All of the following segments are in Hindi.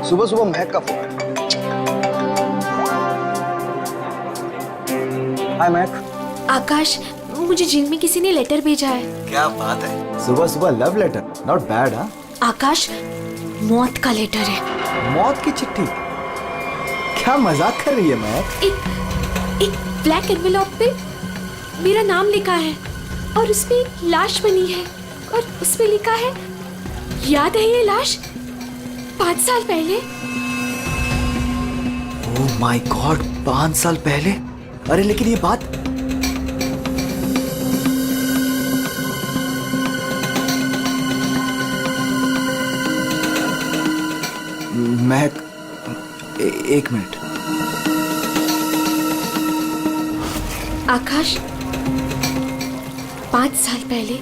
सुबह सुबह महक का फोन। हाय महक। आकाश, मुझे जिम में किसी ने लेटर भेजा है। क्या बात है, सुबह सुबह लव लेटर, नॉट बैड। हाँ आकाश, मौत का लेटर है। मौत की चिट्ठी? क्या मजाक कर रही है महक? एक ब्लैक एनवेलप पे मेरा नाम लिखा है और उस पे लाश बनी है और उस पे लिखा है, याद है ये लाश 5 साल पहले? ओह माय गॉड, 5 साल पहले? अरे लेकिन ये बात महक, एक मिनट। आकाश, 5 साल पहले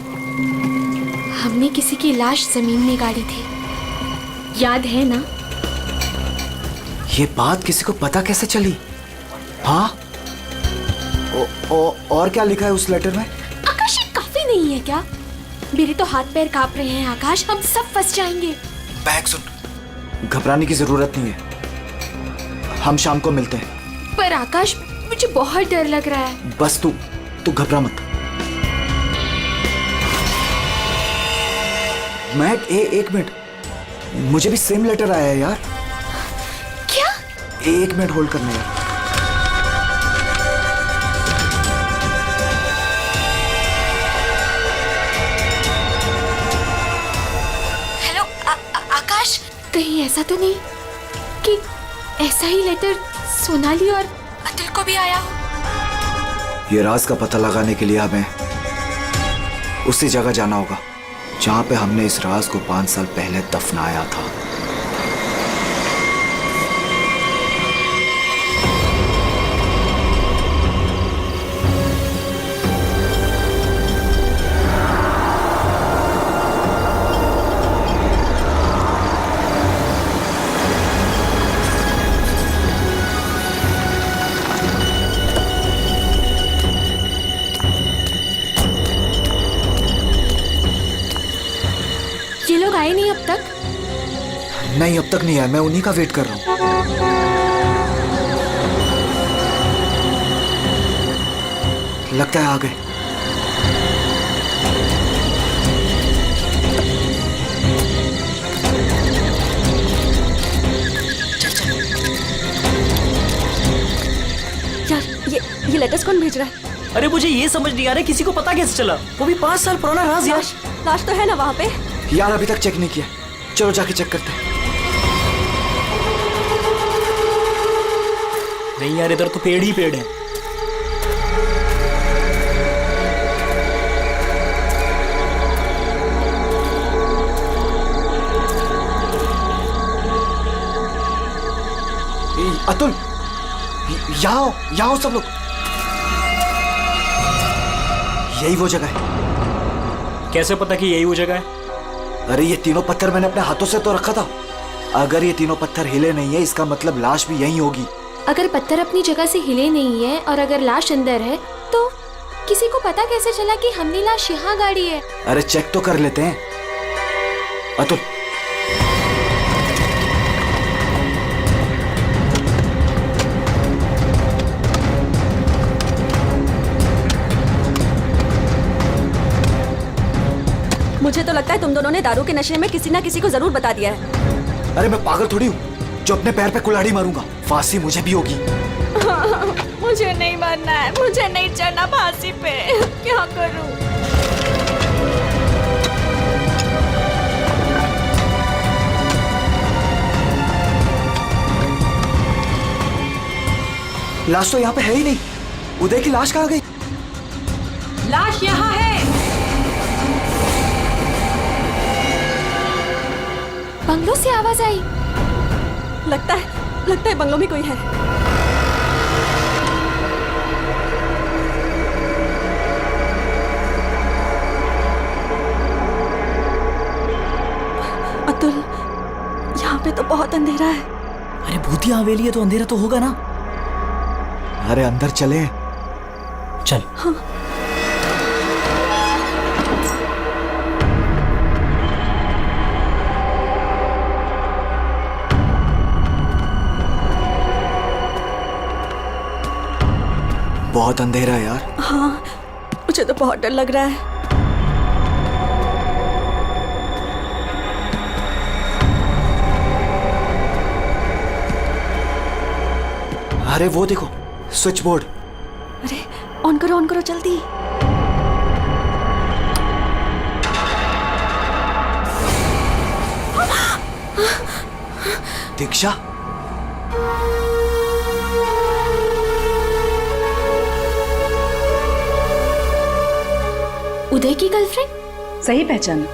हमने किसी की लाश जमीन में गाड़ी थी, याद है ना? ये बात किसी को पता कैसे चली? हाँ, और क्या लिखा है उस लेटर में? आकाश, ये काफी नहीं है क्या? मेरे तो हाथ पैर कांप रहे हैं आकाश, हम सब फंस जाएंगे। बैग सुन, घबराने की जरूरत नहीं है, हम शाम को मिलते हैं। पर आकाश, मुझे बहुत डर लग रहा है। बस तू घबरा मत। महक, एक मिनट, मुझे भी सेम लेटर आया है यार। क्या? 1 मिनट होल्ड करना यार। हेलो आकाश, कहीं ऐसा तो नहीं कि ऐसा ही लेटर सोनाली और अतुल को भी आया हो? ये राज का पता लगाने के लिए हमें उसी जगह जाना होगा जहां पे हमने इस राज को 5 साल पहले दफनाया था। ये लोग आए नहीं अब तक? नहीं, अब तक नहीं आया, मैं उन्हीं का वेट कर रहा हूं। लगता है आ गए। यार, ये लेटर्स कौन भेज रहा है? अरे मुझे ये समझ नहीं आ रहा किसी को पता कैसे चला, वो भी 5 साल पुराना राज यार। लाश तो है ना वहाँ पे? यार अभी तक चेक नहीं किया, चलो जाके चेक करते हैं। नहीं यार, इधर तो पेड़ ही पेड़ है। अतुल, यहाँ आओ सब लोग। यही वो जगह है। कैसे पता कि यही वो जगह है? अरे ये तीनों पत्थर मैंने अपने हाथों से तो रखा था। अगर ये तीनों पत्थर हिले नहीं है, इसका मतलब लाश भी यहीं होगी। अगर पत्थर अपनी जगह से हिले नहीं है और अगर लाश अंदर है, तो किसी को पता कैसे चला कि हमने लाश यहाँ गाड़ी है? अरे चेक तो कर लेते हैं। अतुल, मुझे तो लगता है तुम दोनों ने दारू के नशे में किसी ना किसी को जरूर बता दिया है। अरे मैं पागल थोड़ी हूँ जो अपने पैर पे कुल्हाड़ी मारूंगा। फांसी मुझे भी होगी। मुझे नहीं मरना है, मुझे नहीं चढ़ना फांसी पे। क्या करूं? लाश तो यहाँ पे है ही नहीं। उदय की लाश कहाँ गई? लाश यहाँ है। बंगलों से आवाज आई। लगता है बंगलों में कोई है। अतुल, यहाँ पे तो बहुत अंधेरा है। अरे भूतिया हवेली है तो अंधेरा तो होगा ना। अरे अंदर चले। चल। बहुत अंधेरा है यार। हाँ, मुझे तो बहुत डर लग रहा है। अरे वो देखो, स्विच बोर्ड। अरे ऑन करो जल्दी। दीक्षा, उदय की गर्लफ्रेंड? सही पहचाना।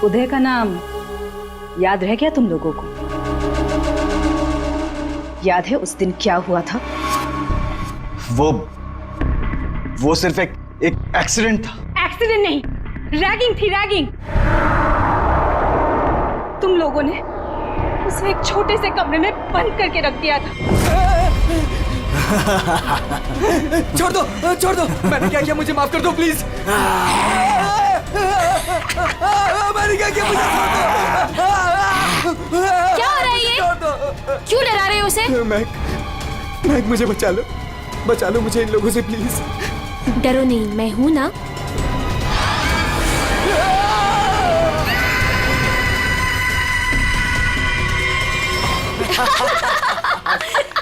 उदय का नाम याद रह गया तुम लोगों को? याद है उस दिन क्या हुआ था? वो सिर्फ एक एक्सीडेंट था। एक्सीडेंट नहीं, रैगिंग थी, रैगिंग। तुम लोगों ने उसे एक छोटे से कमरे में बंद करके रख दिया था। छोड़ दो, मैंने क्या किया, मुझे माफ कर दो प्लीज। मैंने क्या किया, मुझे छोड़ दो। क्या हो रहा है ये? क्यों डरा रहे हो उसे? मैक, मुझे बचा लो मुझे इन लोगों से प्लीज। डरो नहीं, मैं हूं ना।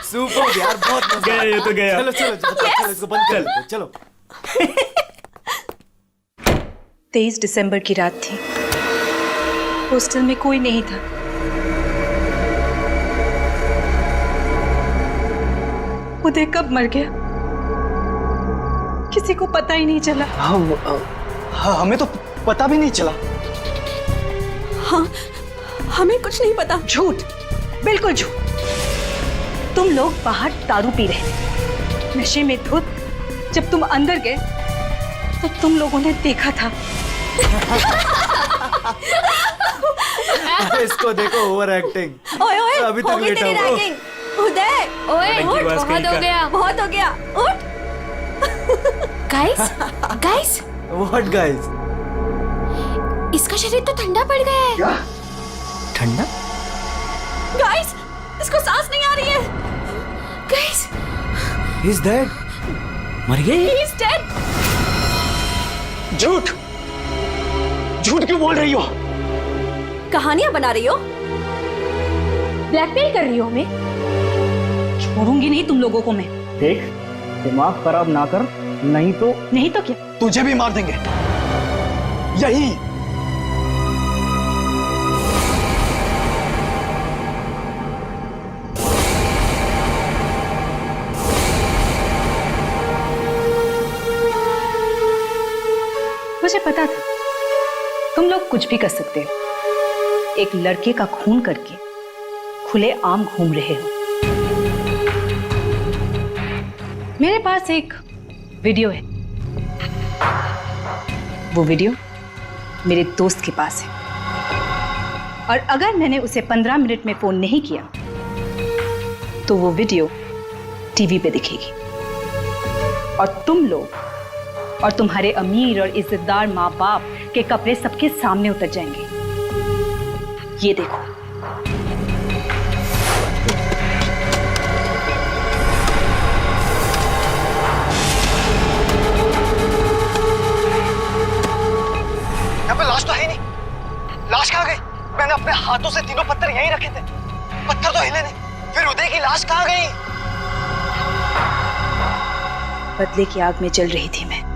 सुपर यार, बहुत मजा गया ये तो गया। चलो इसको बंद कर लेते, चलो। 23 दिसंबर की रात थी। हॉस्टल में कोई नहीं था। उदय कब मर गया किसी को पता ही नहीं चला। हाँ, हमें तो पता भी नहीं चला। हाँ, हमें कुछ नहीं पता। झूठ, बिल्कुल झूठ। तुम लोग बाहर दारू पी रहे थे, नशे में धुत। जब तुम अंदर गए तो तुम लोगों ने देखा था। इसको देखो, ओवर एक्टिंग। ओए अभी तक लेटा हुआ। उदय, ओए बहुत हो गया। उठ। Guys, what guys? इसका शरीर तो ठंडा पड़ गया है। क्या? ठंडा? गाइस, इसको सांस नहीं आ रही है। Guys, He's dead. मर गई? He is dead. झूठ क्यों बोल रही हो? कहानियां बना रही हो? ब्लैकमेल कर रही हो हमें? छोड़ूंगी नहीं तुम लोगों को मैं। देख, दिमाग खराब ना कर, नहीं तो क्या? तुझे भी मार देंगे यही। मुझे पता था तुम लोग कुछ भी कर सकते हो। एक लड़के का खून करके खुले आम घूम रहे हो। मेरे पास एक वीडियो है। वो वीडियो मेरे दोस्त के पास है, और अगर मैंने उसे 15 मिनट में फोन नहीं किया तो वो वीडियो टीवी पे दिखेगी, और तुम लोग और तुम्हारे अमीर और इज्जतदार माँ बाप के कपड़े सबके सामने उतर जाएंगे। ये देखो। यहाँ पे लाश तो है नहीं। लाश कहाँ गई? मैंने अपने हाथों से तीनों पत्थर यहीं रखे थे, पत्थर तो हिले नहीं। फिर उदय की लाश कहाँ गई? बदले की आग में जल रही थी मैं।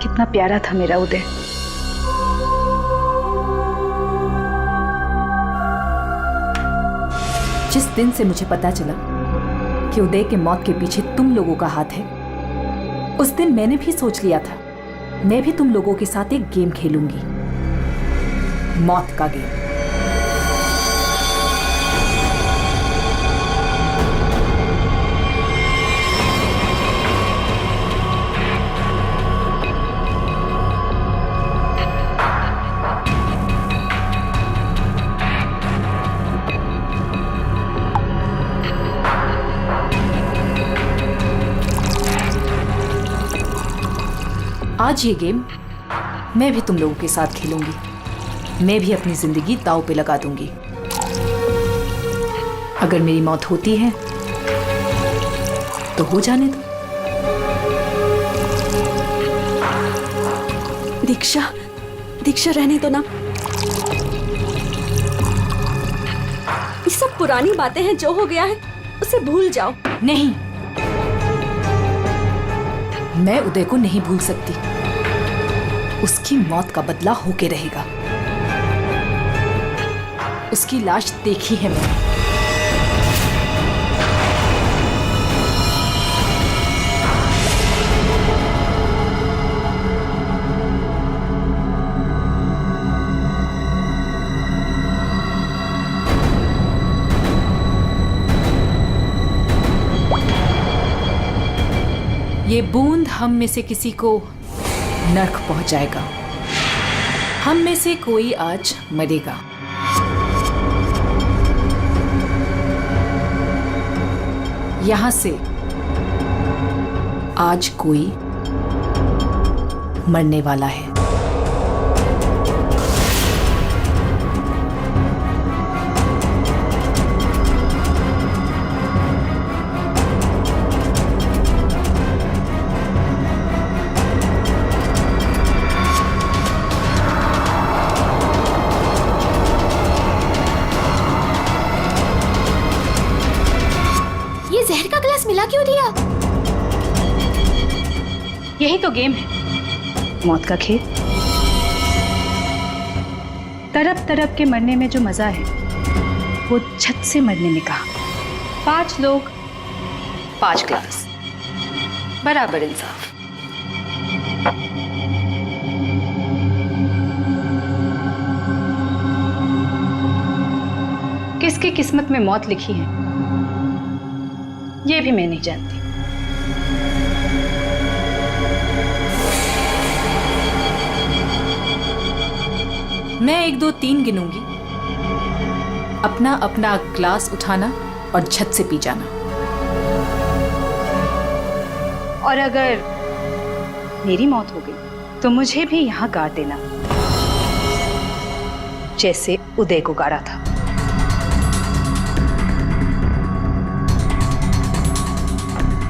कितना प्यारा था मेरा उदय। जिस दिन से मुझे पता चला कि उदय के मौत के पीछे तुम लोगों का हाथ है, उस दिन मैंने भी सोच लिया था मैं भी तुम लोगों के साथ एक गेम खेलूंगी, मौत का गेम। आज ये गेम मैं भी तुम लोगों के साथ खेलूंगी। मैं भी अपनी जिंदगी दांव पे लगा दूंगी। अगर मेरी मौत होती है तो हो जाने दो। दीक्षा, दीक्षा रहने दो ना। ये सब पुरानी बातें हैं, जो हो गया है उसे भूल जाओ। नहीं, मैं उदय को नहीं भूल सकती। उसकी मौत का बदला होके रहेगा। उसकी लाश देखी है मैंने। ये बूंद हम में से किसी को नर्क पहुंचाएगा। हम में से कोई आज मरेगा। यहां से आज कोई मरने वाला है। जहर का गिलास मिला क्यों दिया? यही तो गेम है, मौत का खेल। तरफ तरफ के मरने में जो मजा है वो छत से मरने में कहा। 5 लोग 5 ग्लास, बराबर इंसाफ। किसकी किस्मत में मौत लिखी है ये भी मैं नहीं जानती। मैं 1 2 3 गिनूंगी। अपना अपना ग्लास उठाना और छत से पी जाना। और अगर मेरी मौत हो गई तो मुझे भी यहां गाड़ देना, जैसे उदय को गाड़ा था।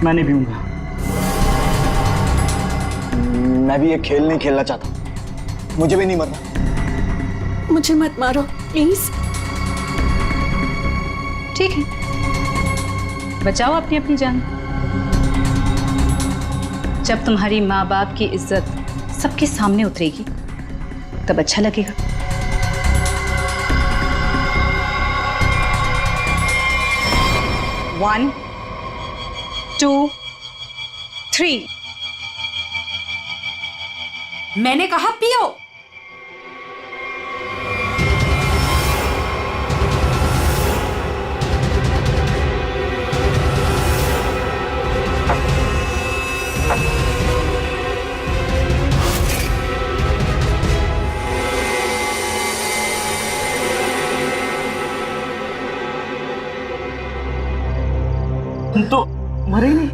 मैं नहीं पीऊंगा। मैं भी ये खेल नहीं खेलना चाहता। मुझे भी नहीं मरना। मुझे मत मारो प्लीज। ठीक है, बचाओ अपनी अपनी जान। जब तुम्हारी माँ बाप की इज्जत सबके सामने उतरेगी तब अच्छा लगेगा। One, 2, 3। मैंने कहा पियो। तुम तो मरे ही नहीं।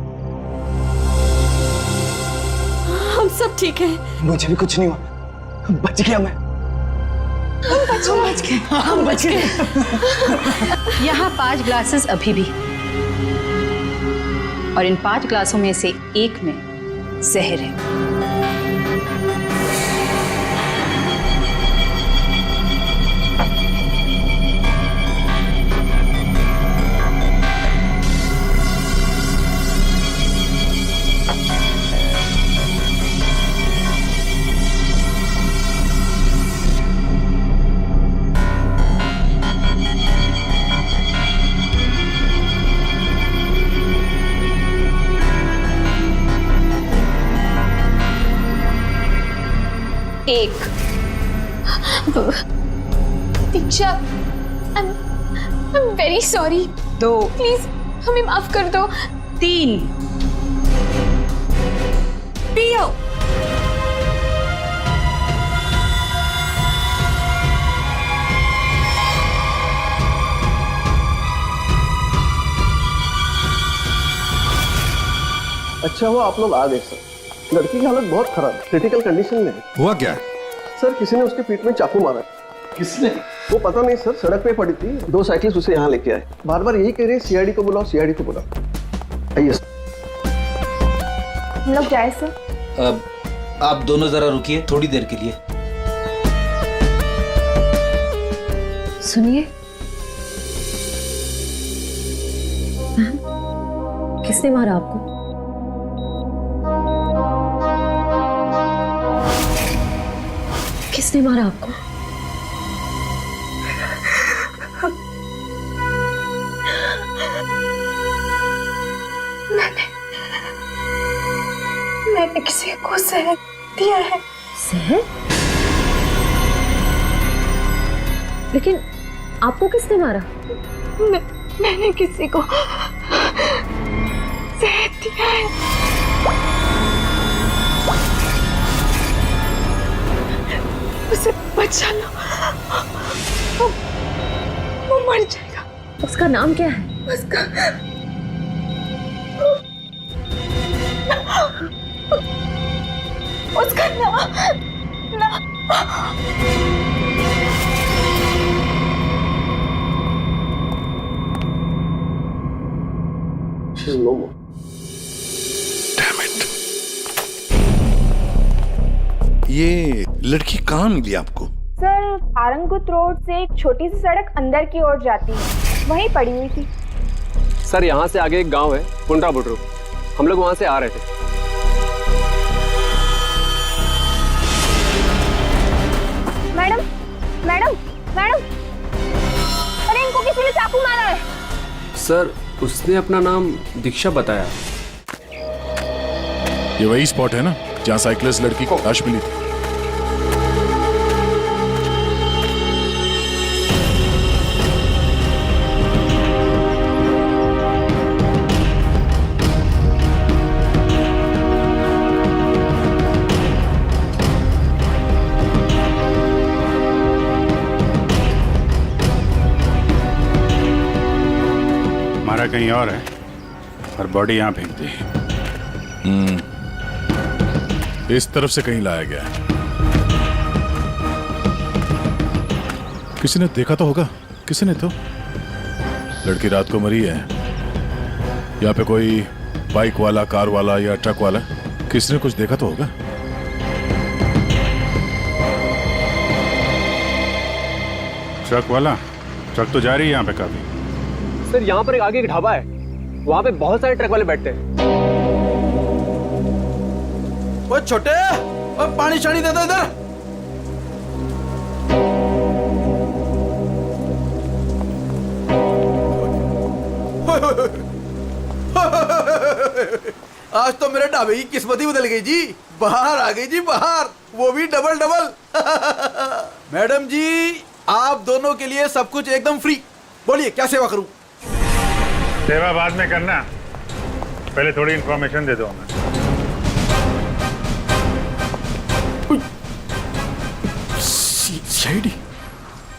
हम सब ठीक है। मुझे भी कुछ नहीं हुआ। बच गया मैं। हम बच गए। यहाँ 5 ग्लासेस अभी भी, और इन 5 ग्लासों में से एक में जहर है। 1। Diksha, I am very sorry. 2, please हमें माफ कर दो। 3। पियो। अच्छा हुआ आप लोग आ गए सर। लड़की की हालत बहुत खराब, क्रिटिकल कंडीशन में है। हुआ क्या? सर किसी ने उसके पीठ में चाकू मारा। किसने? वो पता नहीं सर, सड़क पे पड़ी थी, 2 साइकिल्स उसे यहाँ लेके आए। बार बार यही कह रहे सीआईडी को बुलाओ, सीआईडी को बुलाओ। आइए सर। हम लोग जाए सर? अब आप दोनों जरा रुकिए थोड़ी देर के लिए। सुनिए, किसने मारा आपको? किसने मारा आपको? मैंने किसी को जहर दिया है। जहर? लेकिन आपको किसने मारा? मैंने किसी को जहर दिया है। उसे बचा लो, वो मर जाएगा। उसका नाम क्या है? उसका नाम ये लड़की कहाँ मिली आपको? सर, आरंगपुर रोड से एक छोटी सी सड़क अंदर की ओर जाती है, वहीं पड़ी हुई थी। सर यहाँ से आगे एक गांव है पुंडरा बुटरू, हम लोग वहां से आ रहे थे। मैडम मैडम मैडम, अरे इनको किसी ने चाकू मारा है। सर उसने अपना नाम दीक्षा बताया। ये वही स्पॉट है ना जहाँ साइकिलिस्ट लड़की को लाश मिली थी? हमारा कहीं और है और बॉडी यहाँ फेंक दी। इस तरफ से कहीं लाया गया है। किसी ने देखा तो होगा। किसी ने तो। लड़की रात को मरी है। यहाँ पे कोई बाइक वाला, कार वाला या ट्रक वाला, किसी ने कुछ देखा तो होगा। ट्रक वाला? ट्रक तो जा रही है यहाँ पे काफी। सर यहाँ पर एक आगे एक ढाबा है, वहाँ पे बहुत सारे ट्रक वाले बैठते हैं। वो छोटे, वो पानी शानी दे दो इधर। आज तो मेरे ढाबे की किस्मत ही बदल गई जी। बाहर आ गई जी, बाहर, वो भी डबल डबल। मैडम जी, आप दोनों के लिए सब कुछ एकदम फ्री। बोलिए क्या सेवा करूं? सेवा बाद में करना, पहले थोड़ी इंफॉर्मेशन दे दो हमें। सीआईडी?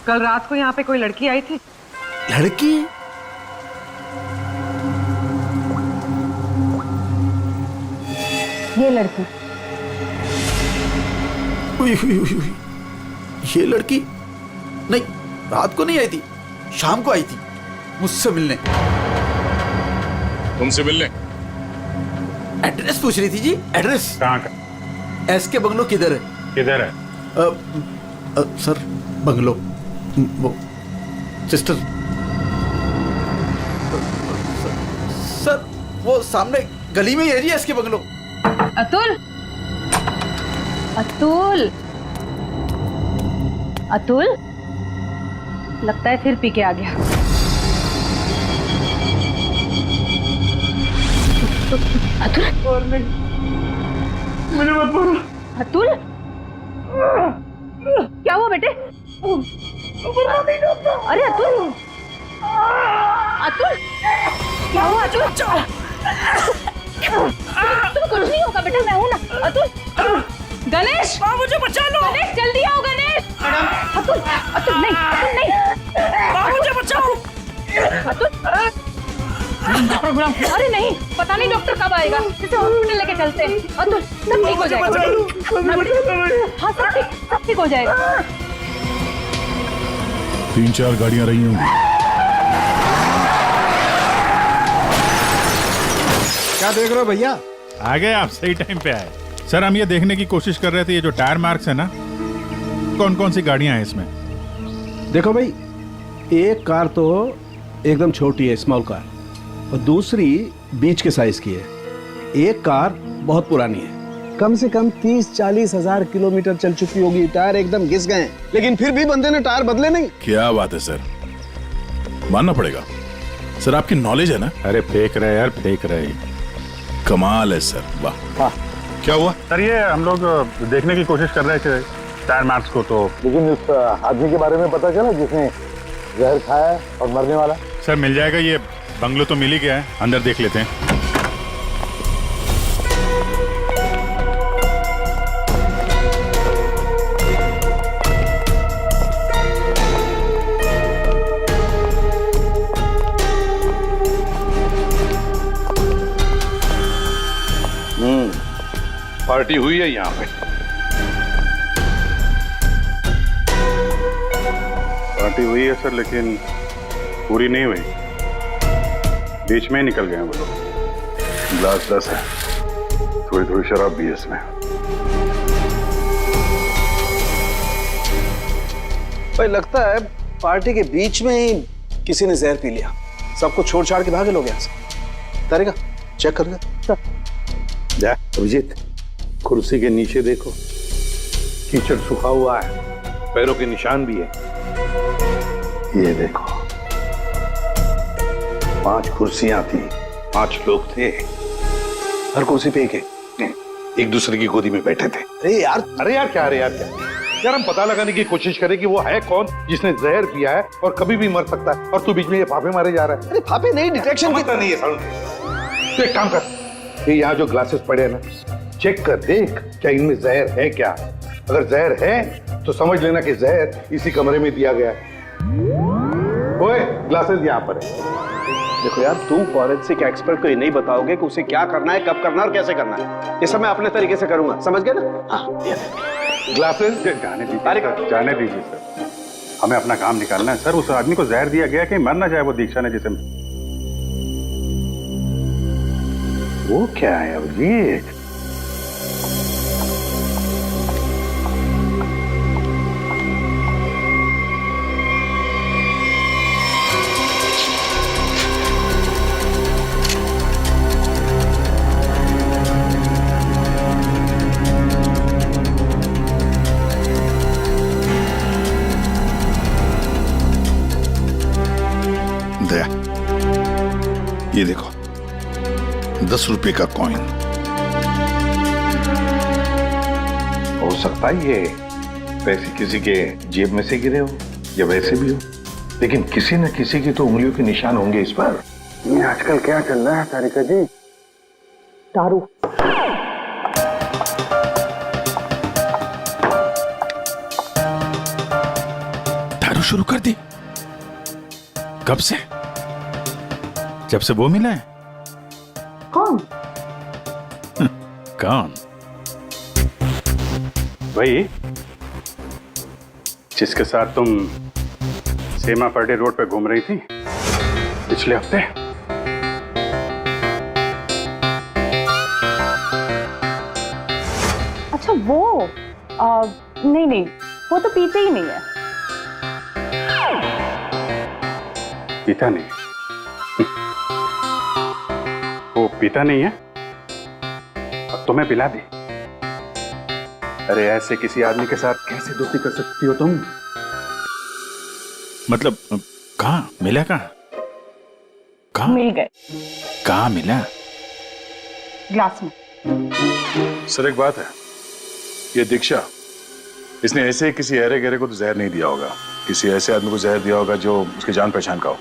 कल रात को यहाँ पे कोई लड़की आई थी। लड़की? ये लड़की। ये लड़की? नहीं, रात को नहीं आई थी, शाम को आई थी मुझसे मिलने। तुमसे मिलने? एड्रेस पूछ रही थी जी। एड्रेस कहाँ का? एसके बंगलो किधर है? किधर है? सर बंगलो, वो सिस्टर। सर वो सामने गली में ही है जी एसके बंगलो। अतुल, अतुल, अतुल, लगता है फिर पी के आ गया। अतुल, और नहीं, मुझे मत बोलो। अतुल, क्या हुआ बेटे? अरे अतुल, अतुल क्या हुआ अतुल? तुम कुछ नहीं होगा बेटा, मैं हूं ना। अतुल, गणेश मुझे बचा लो। गणेश जल्दी आओ गणेश। अतुल, अतुल नहीं, अतुल नहीं, मुझे बचाओ। अतुल, अरे नहीं, पता नहीं डॉक्टर कब आएगा, इसे हॉस्पिटल लेके चलते हैं। अतुल सब ठीक हो जाएगा। हाँ सब ठीक हो जाएगा। 3-4 गाड़ियां रही होंगी। क्या देख रहे हो भैया? आ गए आप, सही टाइम पे आए। सर हम ये देखने की कोशिश कर रहे थे ये जो टायर मार्क्स है ना, कौन कौन सी गाड़ियां हैं इसमें। देखो भाई, एक कार तो एकदम छोटी है, स्मॉल कार, और दूसरी बीच के साइज की है। एक कार बहुत पुरानी है, कम से कम 30-40 हजार किलोमीटर चल चुकी होगी, टायर एकदम घिस गए, लेकिन फिर भी बंदे ने टायर बदले नहीं। क्या बात है सर, मानना पड़ेगा सर, आपकी नॉलेज है ना। अरे फेंक रहे यार, फेंक रहे। कमाल है सर, वाह। क्या हुआ सर? ये हम लोग देखने की कोशिश कर रहे थे टायर मार्क्स को, तो लेकिन उस आदमी के बारे में पता चला जिसने जहर खाया और मरने वाला? सर मिल जाएगा, ये बंगलो तो मिल ही गया है, अंदर देख लेते हैं। पार्टी हुई है यहाँ पे। पार्टी हुई है सर, लेकिन पूरी नहीं हुई, बीच में ही निकल गए वो लोग। ग्लास 10 है, थोड़ी थोड़ी शराब भी है इसमें। भाई लगता है पार्टी के बीच में ही किसी ने जहर पी लिया, सबको छोड़ छाड़ के भागे लोग यहाँ से। तारेगा चेक कर ले। जा अभिजीत, कुर्सी के नीचे देखो, कीचड़ सूखा हुआ है, पैरों के निशान भी है। ये देखो, 5 कुर्सियां थी, 5 लोग थे, हर कुर्सी पे एक दूसरे की गोदी में बैठे थे। अरे यार क्या यार, हम पता लगाने की कोशिश करें कि वो है कौन जिसने जहर पिया है और कभी भी मर सकता है, और तू बीच में ये फाफे मारे जा रहा है। अरे फाफे नहीं, डिटेक्शन की नहीं है। तो एक काम कर, ये यहाँ जो ग्लासेस पड़े हैं ना, चेक कर देख क्या इनमें जहर है क्या। अगर जहर है तो समझ लेना कि जहर इसी कमरे में दिया गया है। ओए, ग्लासेस यहाँ पर है। देखो यार, तुम फॉरेंसिक एक्सपर्ट को ये नहीं बताओगे कि उसे क्या करना है, कब करना है और कैसे करना है। ये सब मैं अपने तरीके से करूंगा, समझ गए ना? हाँ, ग्लासेस जाने दीजिए सर, हमें अपना काम निकालना है। सर उस आदमी को जहर दिया गया कि मर ना जाए वो दीक्षा ने जिसे। वो क्या है अभिजीत? ये देखो, 10 रुपए का कॉइन। हो सकता है ये पैसे किसी के जेब में से गिरे हो या वैसे भी हो, लेकिन किसी न किसी की तो उंगलियों के निशान होंगे इस पर। ये आजकल क्या चल रहा है तारिका जी? दारू। दारू शुरू कर दी? कब से? जब से वो मिला है। कौन? कौन? वही जिसके साथ तुम सेमा पर्डे रोड पे घूम रही थी पिछले हफ्ते। अच्छा वो नहीं, वो तो पीते ही नहीं है। पीता नहीं? वो पीता नहीं है? अब तुम्हें पिला दी? अरे ऐसे किसी आदमी के साथ कैसे दोस्ती कर सकती हो तुम? मतलब कहाँ मिला? कहाँ मिल गए। कहाँ मिला? ग्लास में। सर एक बात है, ये दीक्षा इसने ऐसे किसी अहरे गहरे को तो जहर नहीं दिया होगा, किसी ऐसे आदमी को जहर दिया होगा जो उसके जान पहचान का हो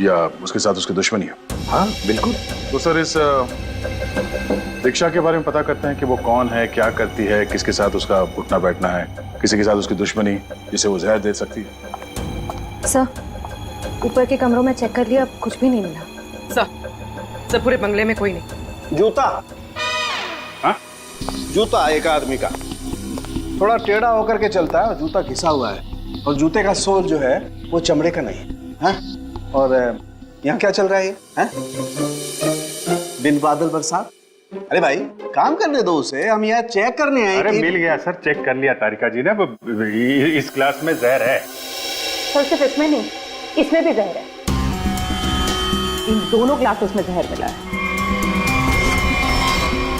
या उसके साथ उसकी दुश्मनी हो। हाँ बिल्कुल। तो सर इस दीक्षा के बारे में पता करते हैं कि वो कौन है, क्या करती है, किसके साथ उसका उठना बैठना है, किसी के साथ उसकी दुश्मनी जिसे वो जहर दे सकती है। सर ऊपर के कमरों में चेक कर लिया, कुछ भी नहीं मिला। सर पूरे बंगले में कोई नहीं। जूता। हाँ? जूता एक आदमी का थोड़ा टेढ़ा होकर के चलता है और जूता घिसा हुआ है, और जूते का सोल जो है वो चमड़े का नहीं है। हाँ? और यहाँ क्या चल रहा है ये? हाँ? बिन बादल बरसात। अरे भाई काम करने दो उसे, हम यहाँ चेक करने आए। अरे मिल गया सर, चेक कर लिया तारिका जी ने। इस ग्लास में जहर है। सर सिर्फ इसमें नहीं, इसमें भी जहर है। इन दोनों ग्लासेस में जहर मिला है।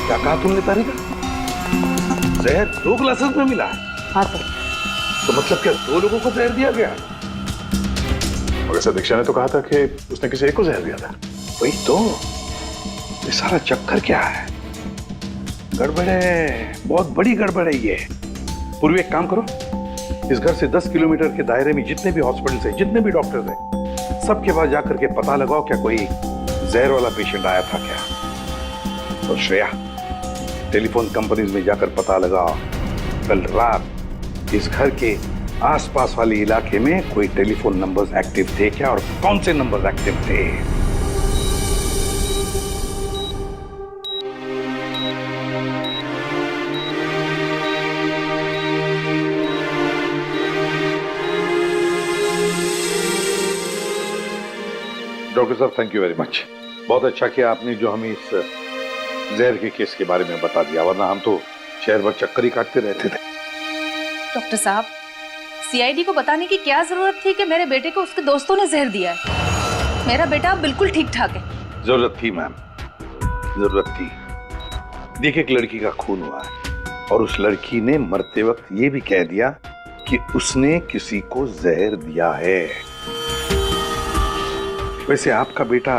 क्या कहा तुमने तारिका? जहर 2 ग्लासेस में मिला है? हाँ सर। तो मतलब क्या 2 लोगों को जहर दिया गया? और ऐसा दीक्षा ने तो कहा था कि उसने किसी एक को जहर दिया था। वही तो, ये सारा चक्कर क्या है? गड़बड़ है, बहुत बड़ी गड़बड़ है ये। पूर्वी एक काम करो, इस घर से 10 किलोमीटर के दायरे में जितने भी हॉस्पिटल्स हैं, जितने भी डॉक्टर्स हैं, सबके पास जाकर के पता लगाओ क्या कोई जहर वाला पेशेंट आया था क्या। और श्रेया, टेलीफोन कंपनीज में जाकर पता लगाओ कल रात इस घर के आसपास वाले इलाके में कोई टेलीफोन नंबर्स एक्टिव थे क्या, और कौन से नंबर्स एक्टिव थे। डॉक्टर साहब थैंक यू वेरी मच, बहुत अच्छा किया आपने जो हमें इस जहर के केस के बारे में बता दिया, वरना हम तो शहर भर चक्कर ही काटते रहते थे। डॉक्टर साहब, सीआईडी को बताने की क्या जरूरत थी कि मेरे बेटे को उसके दोस्तों ने जहर दिया है। मेरा बेटा बिल्कुल ठीक ठाक है। जरूरत थी मैम, जरूरत थी। देखिए एक लड़की का खून हुआ है और उस लड़की ने मरते वक्त ये भी कह दिया कि उसने किसी को जहर दिया है। वैसे आपका बेटा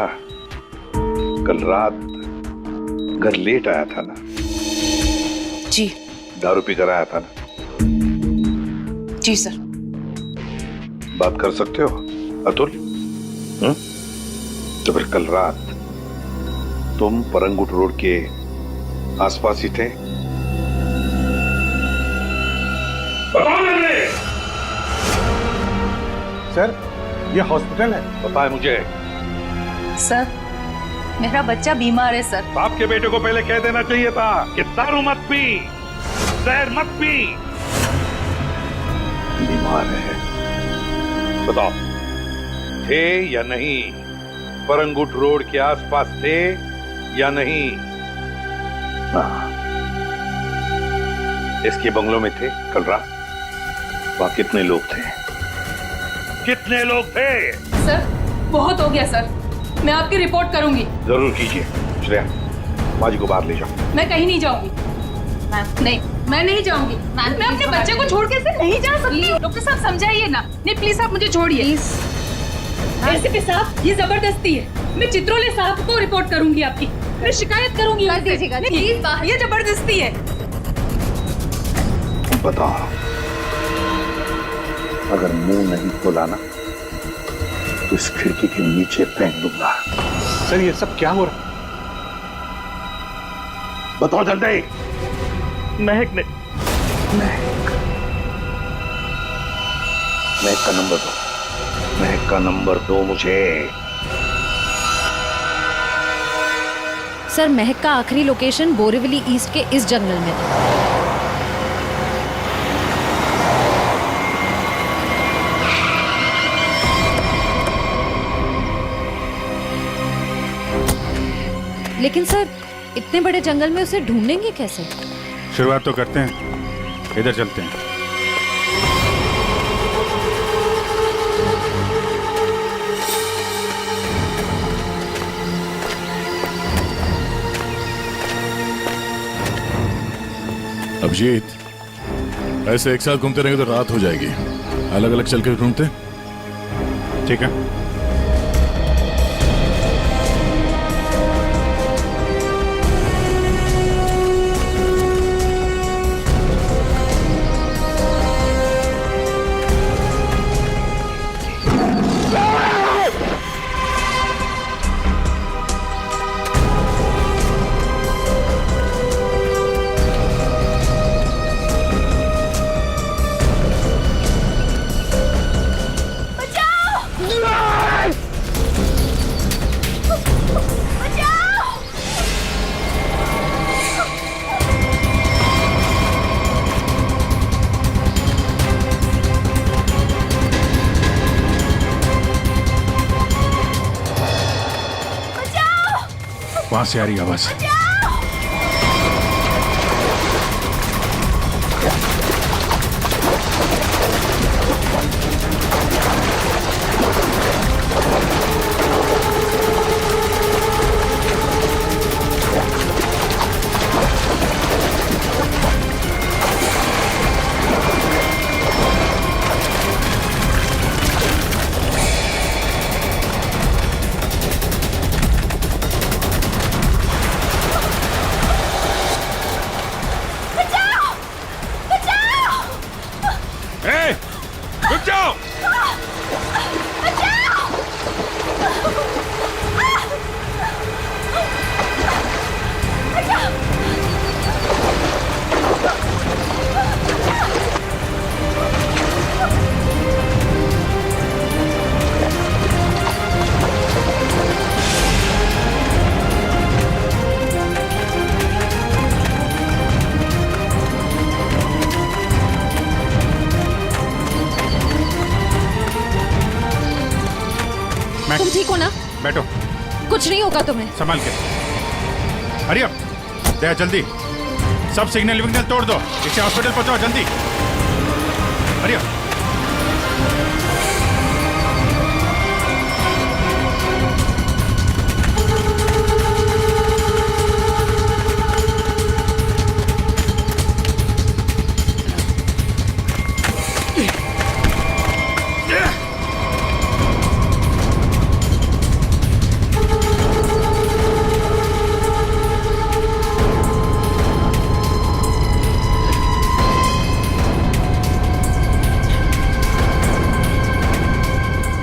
कल रात घर लेट आया था ना? जी। दारू पी कर आया था ना? जी सर। बात कर सकते हो अतुल? तो फिर कल रात तुम परंगुट रोड के आसपास ही थे? सर ये हॉस्पिटल है। पता है मुझे। सर मेरा बच्चा बीमार है सर। बाप के बेटे को पहले कह देना चाहिए था कि दारू मत पी, जहर मत पी। बीमार है, बताओ थे या नहीं? परंगुट रोड के आसपास थे या नहीं? हाँ, इसके बंगलों में थे कल रात। वहां कितने लोग थे? कितने लोग थे? सर बहुत हो गया सर, मैं आपकी रिपोर्ट करूंगी। जरूर कीजिए। श्रेया, माजी को बाहर ले जाओ। मैं कहीं नहीं जाऊंगी। नहीं, मैं नहीं जाऊंगी। मैं अपने बच्चे को छोड़ के ऐसे नहीं जा सकती। डॉक्टर साहब समझाइए ना। नहीं प्लीज आप मुझे छोड़िए। एसीपी साहब, ये जबरदस्ती है। मैं चित्रोले साहब को रिपोर्ट करूंगी आपकी। मैं शिकायत करूंगी। कर दीजिएगा प्लीज। ये जबरदस्ती है। बताओ, अगर मुंह नहीं खोला ना तो इस खिड़की के नीचे फेंक दूंगा। सर ये सब क्या हो रहा? बताओ जल्दी। महक ने महक का नंबर दो। महक का नंबर दो मुझे। सर महक का आखिरी लोकेशन बोरीवली ईस्ट के इस जंगल में है। लेकिन सर इतने बड़े जंगल में उसे ढूंढेंगे कैसे? शुरुआत तो करते हैं, इधर चलते हैं। अभिजीत, ऐसे एक साथ घूमते रहेंगे तो रात हो जाएगी। अलग अलग चल के ढूंढते। ठीक है। से आ रही आवाज? रुक जाओ! तुम ठीक हो ना? बैठो। कुछ नहीं होगा तुम्हें। संभाल के। हरी अप, दया जल्दी। सब सिग्नल विग्नल तोड़ दो, इसे हॉस्पिटल पहुंचाओ जल्दी। Hurry up.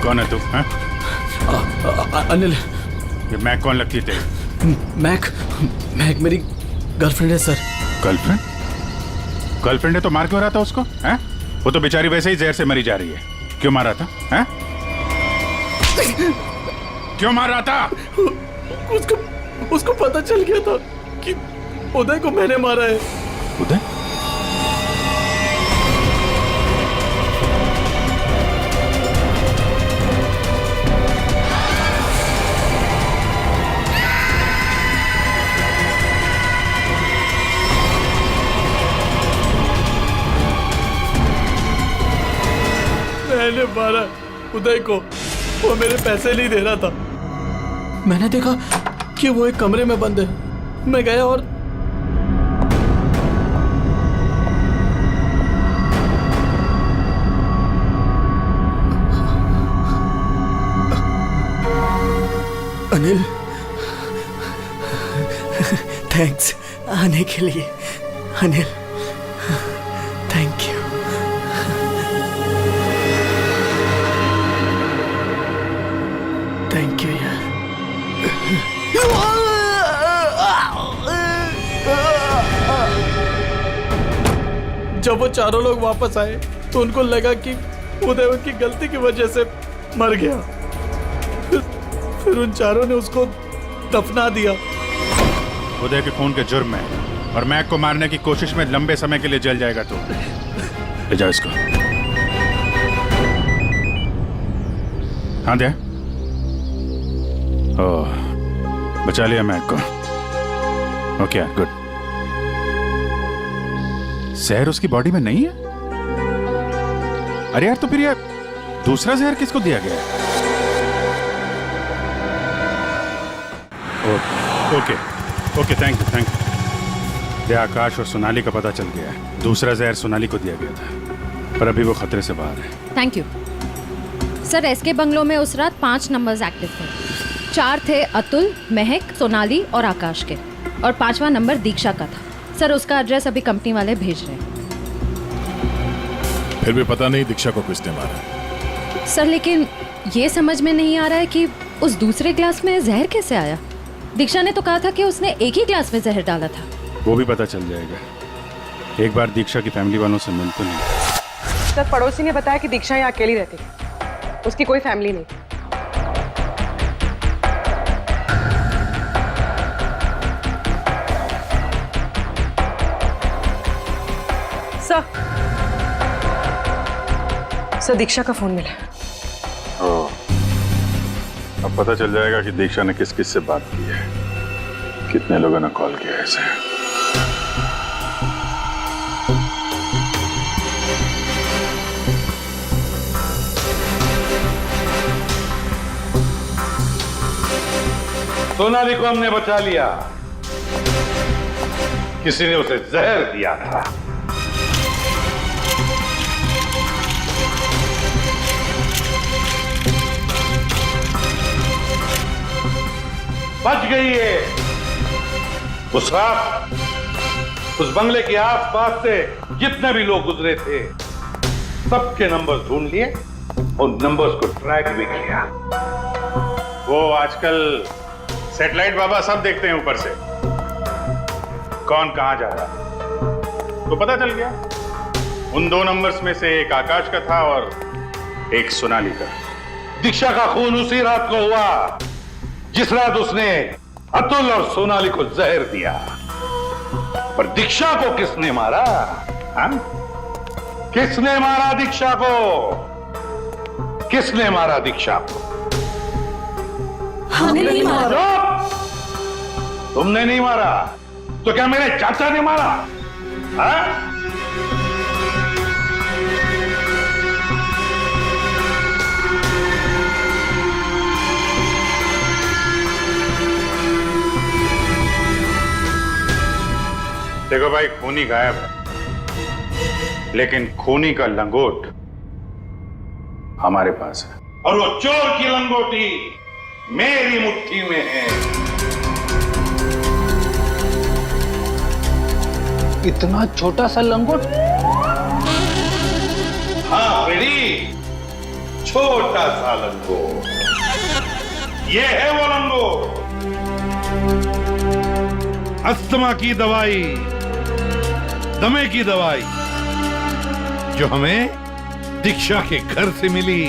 कौन है तू? अनिल। ये मैक कौन लगती है तेरी? मैक मेरी गर्लफ्रेंड है सर। गर्लफ्रेंड? गर्लफ्रेंड है तो मार क्यों रहा था उसको? हैं? वो तो बेचारी वैसे ही जहर से मरी जा रही है। क्यों मार रहा था? हैं? क्यों मार रहा था? उसको पता चल गया था कि उदय को मैंने मारा है। उदय? मैंने मारा उदय को, वो मेरे पैसे नहीं दे रहा था। मैंने देखा कि वो एक कमरे में बंद है। मैं गया और अनिल, थैंक्स आने के लिए। Anil, thank you. Thank you यार। जब वो चारों लोग वापस आए तो उनको लगा कि उदय उनकी गलती की वजह से मर गया। फिर उन चारों ने उसको दफना दिया। उदय के खून के जुर्म में और मैक को मारने की कोशिश में लंबे समय के लिए जेल जाएगा तू। ले जाओ इसको। हाँ दे। ओह, बचा लिया मैक को। Okay good. जहर उसकी बॉडी में नहीं है? अरे यार, तो फिर यार दूसरा जहर किसको दिया गया है? Okay okay, thank you. दे आकाश और सोनाली का पता चल गया है। दूसरा जहर सोनाली को दिया गया था, पर अभी वो खतरे से बाहर है। Thank you sir. SK bungalow में उस रात 5 नंबर्स एक्टिव थे। 4 थे अतुल, महक, सोनाली और आकाश के, और 5वां नंबर दीक्षा का था। सर उसका एड्रेस अभी कंपनी वाले भेज रहे हैं। फिर भी पता नहीं दीक्षा को किसने मारा। सर लेकिन ये समझ में नहीं आ रहा है कि उस दूसरे ग्लास में जहर कैसे आया। दीक्षा ने तो कहा था कि उसने एक ही ग्लास में जहर डाला था। वो भी पता चल जाएगा। एक बार दीक्षा की फैमिली वालों से मिल तो नहीं। सर पड़ोसी ने बताया कि दीक्षा यहाँ अकेली रहती है, उसकी कोई फैमिली नहीं। सर दीक्षा का फोन मिला। अब पता चल जाएगा कि दीक्षा ने किस किस से बात की है। कितने लोगों ने कॉल किया इसे? सोनाली को हमने बचा लिया। किसी ने उसे जहर दिया था। बच गई है। उस रात उस बंगले के आसपास से जितने भी लोग गुजरे थे सबके नंबर्स ढूंढ लिए और नंबर्स को ट्रैक भी किया। वो आजकल सैटेलाइट बाबा सब देखते हैं ऊपर से, कौन कहां जा रहा है। तो पता चल गया उन 2 नंबर्स में से एक आकाश का था और एक सोनाली का। दीक्षा का खून उसी रात को हुआ जिस रात उसने अतुल और सोनाली को जहर दिया। पर दीक्षा को किसने मारा? हाँ? किसने मारा दीक्षा को? किसने मारा दीक्षा को? हमने नहीं मारा। तुमने नहीं मारा तो क्या मेरे चाचा ने मारा? हाँ? देखो भाई, खूनी गायब है लेकिन खूनी का लंगोट हमारे पास है। और वो चोर की लंगोटी मेरी मुट्ठी में है। इतना छोटा सा लंगोट? हाँ फ्रेडी, छोटा सा लंगोट। ये है वो लंगोट। अस्थमा की दवाई, दमे की दवाई जो हमें दीक्षा के घर से मिली।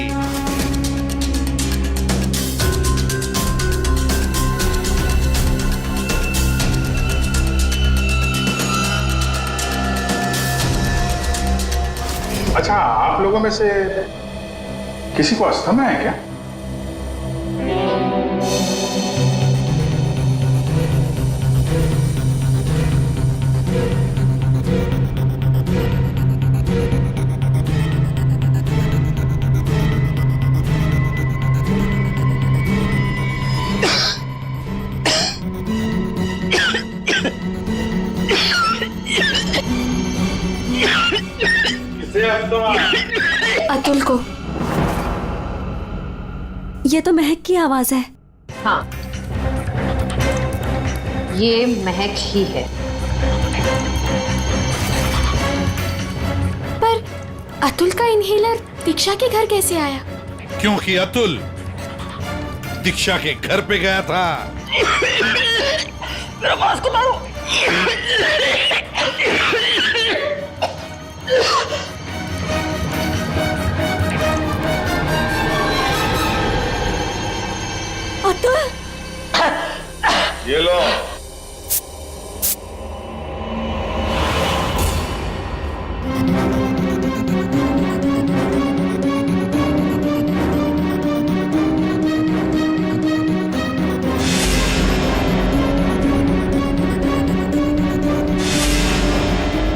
अच्छा, आप लोगों में से किसी को अस्थमा है क्या? अतुल को। ये तो महक की आवाज है। हाँ, ये महक ही है। पर अतुल का इनहेलर दीक्षा के घर कैसे आया? क्योंकि अतुल दीक्षा के घर पे गया था। को मारो। अतुल, ये लो।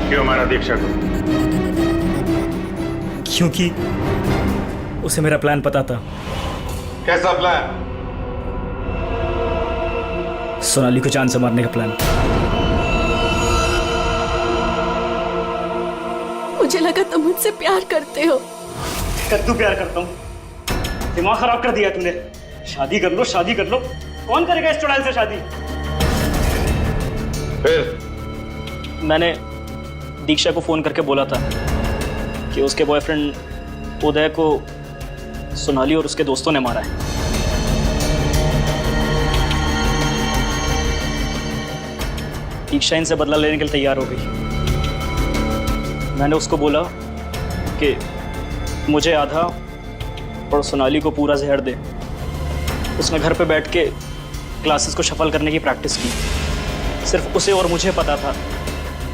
क्यों मारा दीक्षा को? क्योंकि उसे मेरा प्लान पता था। कैसा प्लान? सोनाली को जान से मारने का प्लान। मुझे लगा तुम मुझसे प्यार करते हो। कद्दू प्यार करता हूँ। दिमाग खराब कर दिया तूने। शादी कर लो, शादी कर लो। कौन करेगा इस चुड़ैल से शादी? फिर मैंने दीक्षा को फोन करके बोला था कि उसके बॉयफ्रेंड उदय को सोनाली और उसके दोस्तों ने मारा है। दीक्षा इनसे बदला लेने के लिए तैयार हो गई। मैंने उसको बोला कि मुझे आधा और सोनाली को पूरा जहर दे। उसने घर पे बैठ के ग्लासेस को शफल करने की प्रैक्टिस की। सिर्फ उसे और मुझे पता था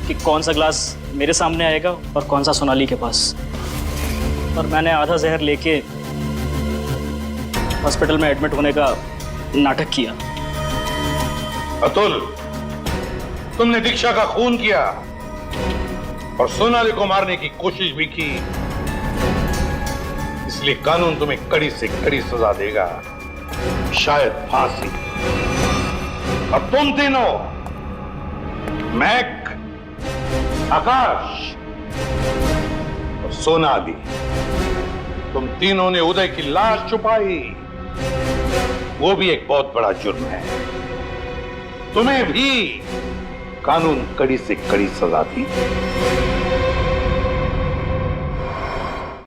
कि कौन सा ग्लास मेरे सामने आएगा और कौन सा सोनाली के पास। और मैंने आधा जहर लेके हॉस्पिटल में एडमिट होने का नाटक किया। अतुल, तुमने दीक्षा का खून किया और सोनाली को मारने की कोशिश भी की, इसलिए कानून तुम्हें कड़ी से कड़ी सजा देगा, शायद फांसी। और तुम तीनों, महक, आकाश और सोनाली, तुम तीनों ने उदय की लाश छुपाई, वो भी एक बहुत बड़ा जुर्म है। तुम्हें भी कानून कड़ी से कड़ी सजा दी।